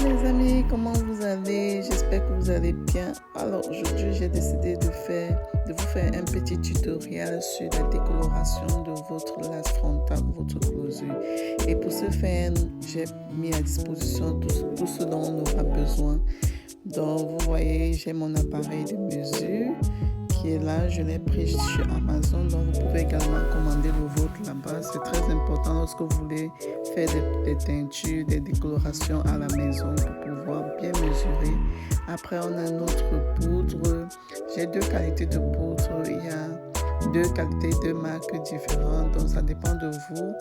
les amis, comment vous allez? J'espère que vous allez bien. Alors aujourd'hui j'ai décidé de vous faire un petit tutoriel sur la décoloration de votre lace frontale, votre closure. Et pour ce faire, j'ai mis à disposition tout ce dont on aura besoin. Donc vous voyez, j'ai mon appareil de mesure qui est là, je l'ai pris sur Amazon, donc vous pouvez également commander le vôtre là-bas. C'est très important lorsque vous voulez faire des teintures, des décolorations à la maison pour pouvoir bien mesurer. Après, on a notre poudre. J'ai deux qualités de poudre. Il y a deux qualités, deux marques différentes, donc ça dépend de vous.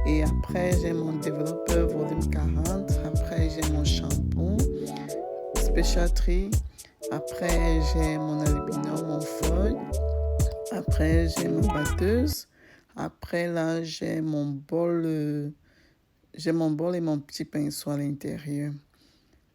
Et après, j'ai mon développeur volume 40. Après, j'ai mon shampoing Special Tree. Après, j'ai mon aluminium, mon foil. Après, j'ai ma batteuse. Après, là, j'ai mon bol et mon petit pinceau à l'intérieur.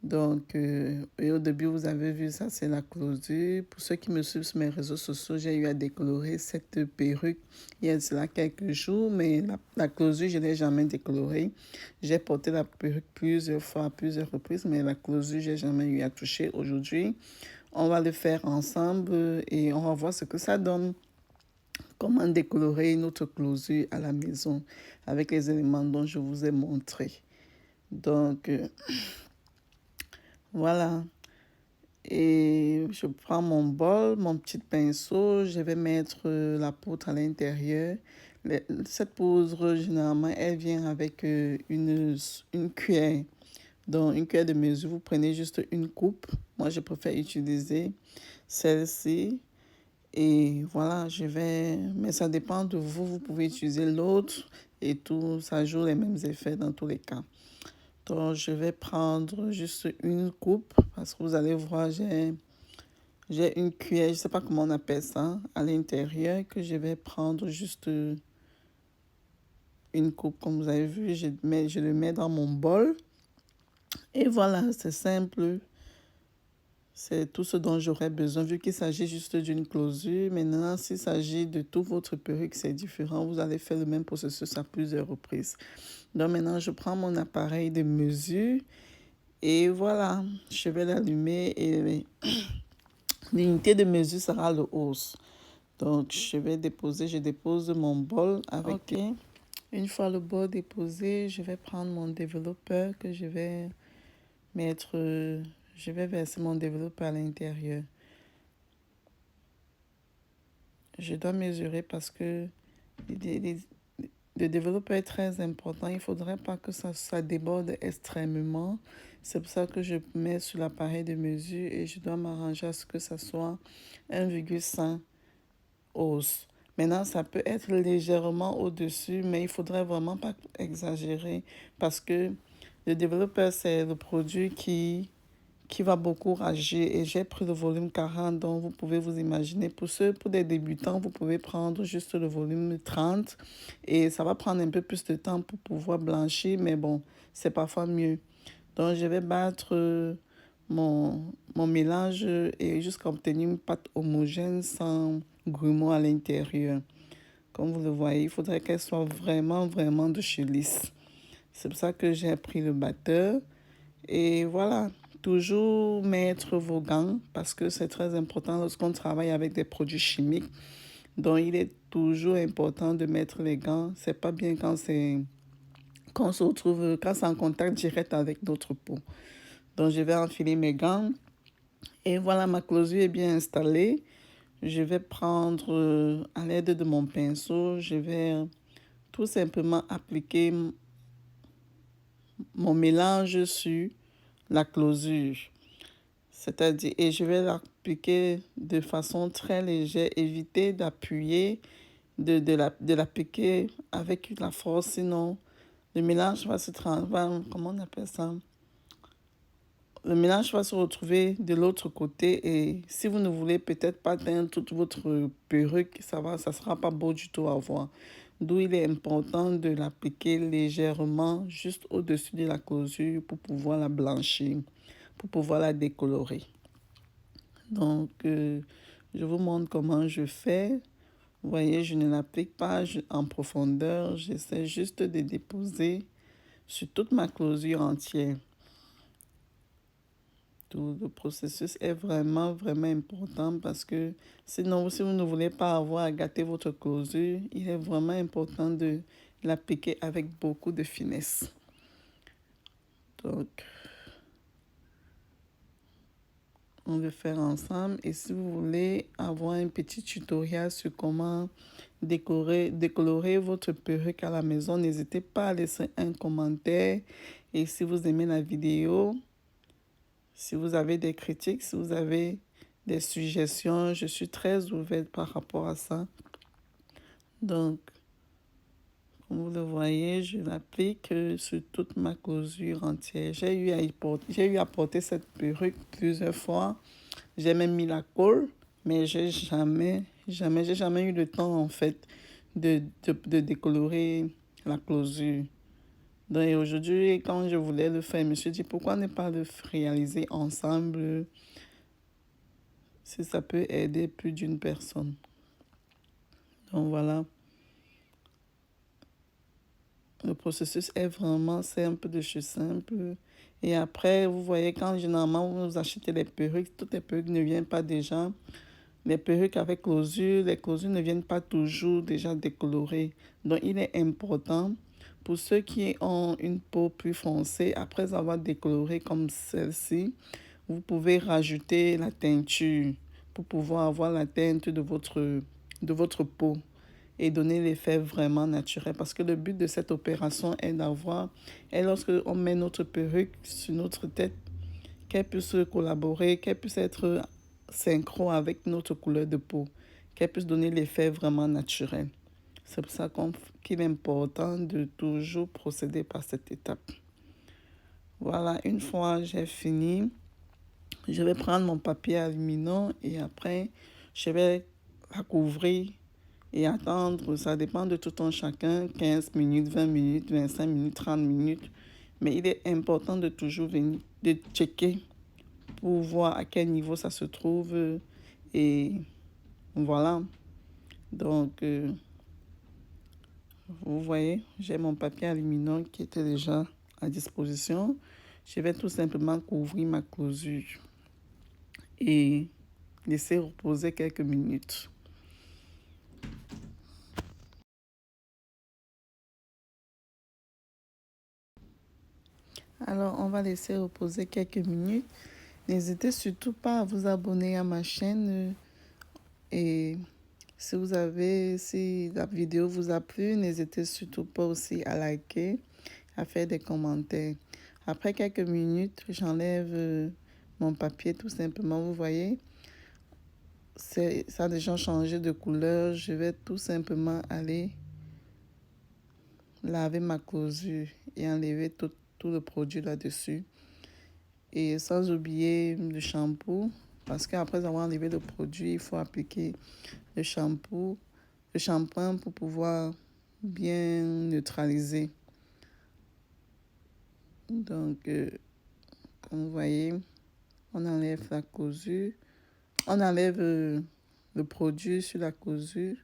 Donc, et au début, vous avez vu ça, c'est la closure. Pour ceux qui me suivent sur mes réseaux sociaux, j'ai eu à décolorer cette perruque il y a cela quelques jours, mais la closure, je ne l'ai jamais décolorée. J'ai porté la perruque plusieurs fois, à plusieurs reprises, mais la closure, je n'ai jamais eu à toucher. Aujourd'hui, on va le faire ensemble et on va voir ce que ça donne. Comment décolorer notre closure à la maison avec les éléments dont je vous ai montré. Donc, voilà. Et je prends mon bol, mon petit pinceau, je vais mettre la poudre à l'intérieur. Cette poudre, généralement, elle vient avec une cuillère. Donc, une cuillère de mesure, vous prenez juste une coupe. Moi, je préfère utiliser celle-ci. Et voilà, mais ça dépend de vous. Vous pouvez utiliser l'autre et tout. Ça joue les mêmes effets dans tous les cas. Donc, je vais prendre juste une coupe parce que vous allez voir, j'ai une cuillère, je ne sais pas comment on appelle ça, à l'intérieur que je vais prendre juste une coupe. Comme vous avez vu, je le mets dans mon bol. Et voilà, c'est simple. C'est tout ce dont j'aurais besoin, vu qu'il s'agit juste d'une closure. Maintenant, s'il s'agit de toute votre perruque, c'est différent. Vous allez faire le même processus à plusieurs reprises. Donc maintenant, je prends mon appareil de mesure et voilà, je vais l'allumer et l'unité de mesure sera le hausse. Donc, je dépose mon bol avec... OK. Une fois le bol déposé, je vais prendre mon développeur que je vais mettre... Je vais verser mon développeur à l'intérieur. Je dois mesurer parce que le développeur est très important. Il ne faudrait pas que ça déborde extrêmement. C'est pour ça que je mets sur l'appareil de mesure et je dois m'arranger à ce que ça soit 1,5 os. Maintenant, ça peut être légèrement au-dessus, mais il ne faudrait vraiment pas exagérer parce que le développeur, c'est le produit qui va beaucoup rager et j'ai pris le volume 40, donc vous pouvez vous imaginer. Pour des débutants, vous pouvez prendre juste le volume 30 et ça va prendre un peu plus de temps pour pouvoir blanchir, mais bon, c'est parfois mieux. Donc, je vais battre mon mélange et jusqu'à obtenir une pâte homogène sans grumeaux à l'intérieur. Comme vous le voyez, il faudrait qu'elle soit vraiment, vraiment de chez Lisse. C'est pour ça que j'ai pris le batteur et voilà. Toujours mettre vos gants parce que c'est très important lorsqu'on travaille avec des produits chimiques. Donc, il est toujours important de mettre les gants. C'est pas bien quand c'est en contact direct avec notre peau. Donc, je vais enfiler mes gants. Et voilà, ma closure est bien installée. Je vais prendre à l'aide de mon pinceau, je vais tout simplement appliquer mon mélange sur la closure. C'est-à-dire, et je vais l'appliquer de façon très légère, éviter d'appuyer, de l'appliquer avec la force, sinon le mélange va comment on appelle ça? Le mélange va se retrouver de l'autre côté et si vous ne voulez peut-être pas teindre toute votre perruque, ça sera pas beau du tout à voir. D'où il est important de l'appliquer légèrement juste au-dessus de la closure pour pouvoir la blanchir, pour pouvoir la décolorer. Donc, je vous montre comment je fais. Vous voyez, je ne l'applique pas en profondeur. J'essaie juste de déposer sur toute ma closure entière. tout. Le processus est vraiment, vraiment important parce que sinon, si vous ne voulez pas avoir à gâter votre closure, il est vraiment important de l'appliquer avec beaucoup de finesse. Donc, on va faire ensemble. Et si vous voulez avoir un petit tutoriel sur comment décolorer votre perruque à la maison, n'hésitez pas à laisser un commentaire. Et si vous aimez la vidéo, si vous avez des critiques, si vous avez des suggestions, je suis très ouverte par rapport à ça. Donc, comme vous le voyez, je l'applique sur toute ma closure entière. J'ai eu à porter cette perruque plusieurs fois. J'ai même mis la colle, mais j'ai jamais eu le temps, en fait, de décolorer la closure. Donc aujourd'hui, quand je voulais le faire, je me suis dit, pourquoi ne pas le réaliser ensemble si ça peut aider plus d'une personne. Donc voilà. Le processus est vraiment simple, de chez simple. Et après, vous voyez, quand généralement vous achetez les perruques, toutes les perruques ne viennent pas déjà. Les perruques avec closure, les closures ne viennent pas toujours déjà décolorées. Donc il est important pour ceux qui ont une peau plus foncée, après avoir décoloré comme celle-ci, vous pouvez rajouter la teinture pour pouvoir avoir la teinte de votre peau et donner l'effet vraiment naturel. Parce que le but de cette opération est lorsque on met notre perruque sur notre tête, qu'elle puisse collaborer, qu'elle puisse être synchro avec notre couleur de peau, qu'elle puisse donner l'effet vraiment naturel. C'est pour ça qu'il est important de toujours procéder par cette étape. Voilà, une fois j'ai fini, je vais prendre mon papier aluminum et après, je vais la couvrir et attendre. Ça dépend de tout un chacun, 15 minutes, 20 minutes, 25 minutes, 30 minutes. Mais il est important de toujours venir, de checker pour voir à quel niveau ça se trouve. Et voilà. Donc, vous voyez, j'ai mon papier aluminum qui était déjà à disposition. Je vais tout simplement couvrir ma closure et laisser reposer quelques minutes. Alors, on va laisser reposer quelques minutes. N'hésitez surtout pas à vous abonner à ma chaîne. Et si la vidéo vous a plu, n'hésitez surtout pas aussi à liker, à faire des commentaires. Après quelques minutes, j'enlève mon papier tout simplement. Vous voyez, ça a déjà changé de couleur. Je vais tout simplement aller laver ma closure et enlever tout le produit là-dessus. Et sans oublier le shampoing, parce qu'après avoir enlevé le produit, il faut appliquer le shampoing pour pouvoir bien neutraliser. Donc, comme vous voyez, on enlève la closure, on enlève le produit sur la closure.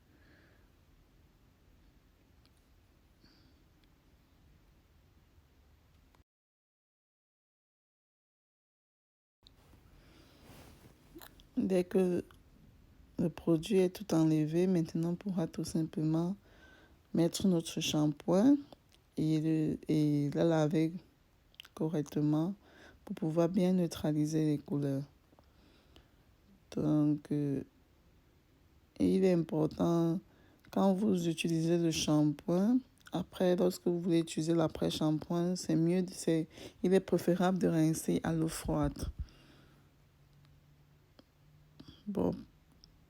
Dès que le produit est tout enlevé, maintenant on pourra tout simplement mettre notre shampoing et la laver correctement pour pouvoir bien neutraliser les couleurs. Donc, il est important, quand vous utilisez le shampoing, après, lorsque vous voulez utiliser l'après-shampoing, il est préférable de rincer à l'eau froide. Bon,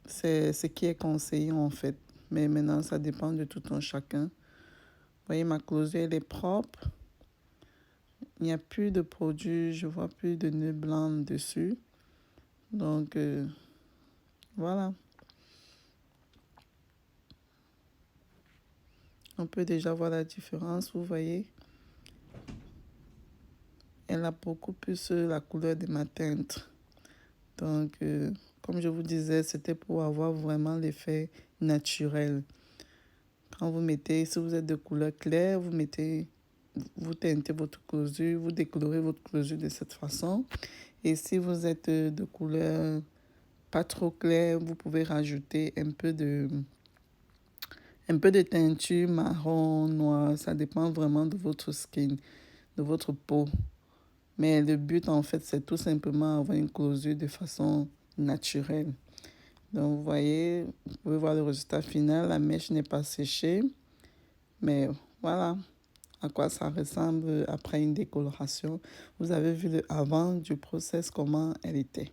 c'est ce qui est conseillé en fait. Mais maintenant, ça dépend de tout un chacun. Vous voyez, ma closure, elle est propre. Il n'y a plus de produit, je vois plus de nœuds blancs dessus. Donc, voilà. On peut déjà voir la différence, vous voyez. Elle a beaucoup plus la couleur de ma teinte. Donc, comme je vous disais, c'était pour avoir vraiment l'effet naturel. Quand vous mettez, si vous êtes de couleur claire, vous mettez vous teintez votre closure, vous décolorez votre closure de cette façon. Et si vous êtes de couleur pas trop claire, vous pouvez rajouter un peu de teinture marron, noir. Ça dépend vraiment de votre skin, de votre peau. Mais le but, en fait, c'est tout simplement avoir une closure de façon naturelle. Donc, vous voyez, vous pouvez voir le résultat final. La mèche n'est pas séchée. Mais voilà à quoi ça ressemble après une décoloration. Vous avez vu le avant du process, comment elle était.